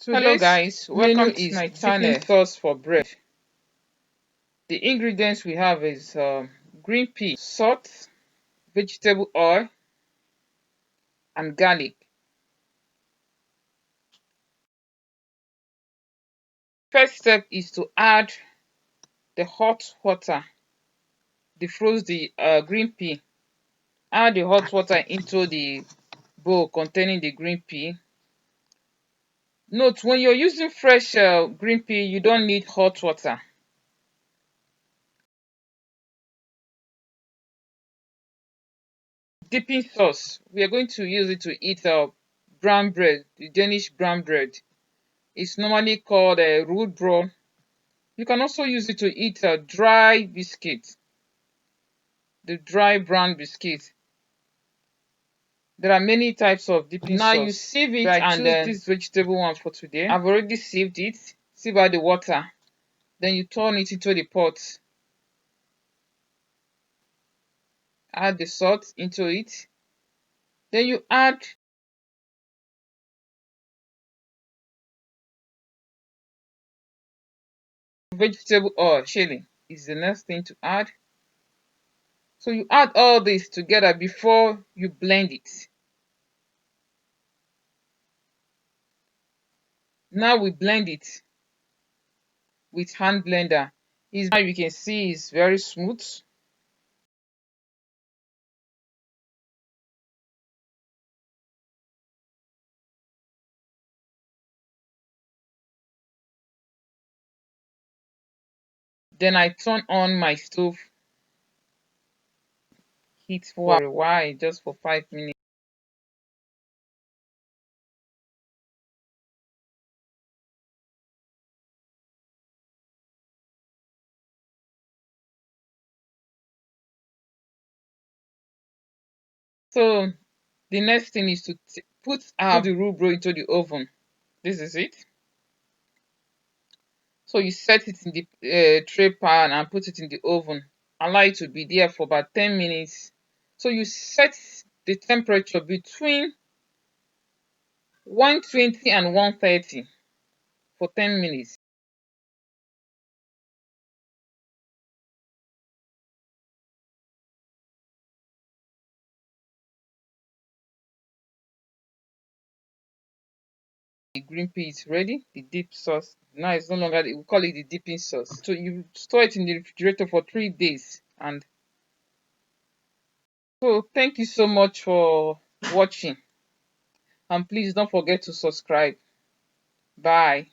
Hello guys, welcome to my channel. Dipping sauce for bread. The ingredients we have is green pea, salt, vegetable oil, and garlic. First step is to add the hot water. Defrost the green pea. Add the hot water into the bowl containing the green pea. Note, when you're using fresh green pea, you don't need hot water. Dipping sauce, we are going to use it to eat brown bread, the Danish brown bread. It's normally called Rugbrød. You can also use it to eat a dry biscuit, the dry brown biscuit. There are many types of dipping sauce. Now you sieve it, and this vegetable one for today. I've already sieved it. Sieve out the water. Then you turn it into the pot. Add the salt into it. Then you add vegetable oil. Chili is the next thing to add. So you add all this together before you blend it. Now we blend it with hand blender. Now you can see it's very smooth. Then I turn on my stove, heat for a while, just for 5 minutes. So the next thing is to put the rugbrød into the oven. This is it. So you set it in the tray pan and put it in the oven. Allow it to be there for about 10 minutes. So you set the temperature between 120 and 130 for 10 minutes. The green pea is ready. The dip sauce, now it's no longer, we call it the dipping sauce. So you store it in the refrigerator for 3 days. And so thank you so much for watching, and please don't forget to subscribe. Bye.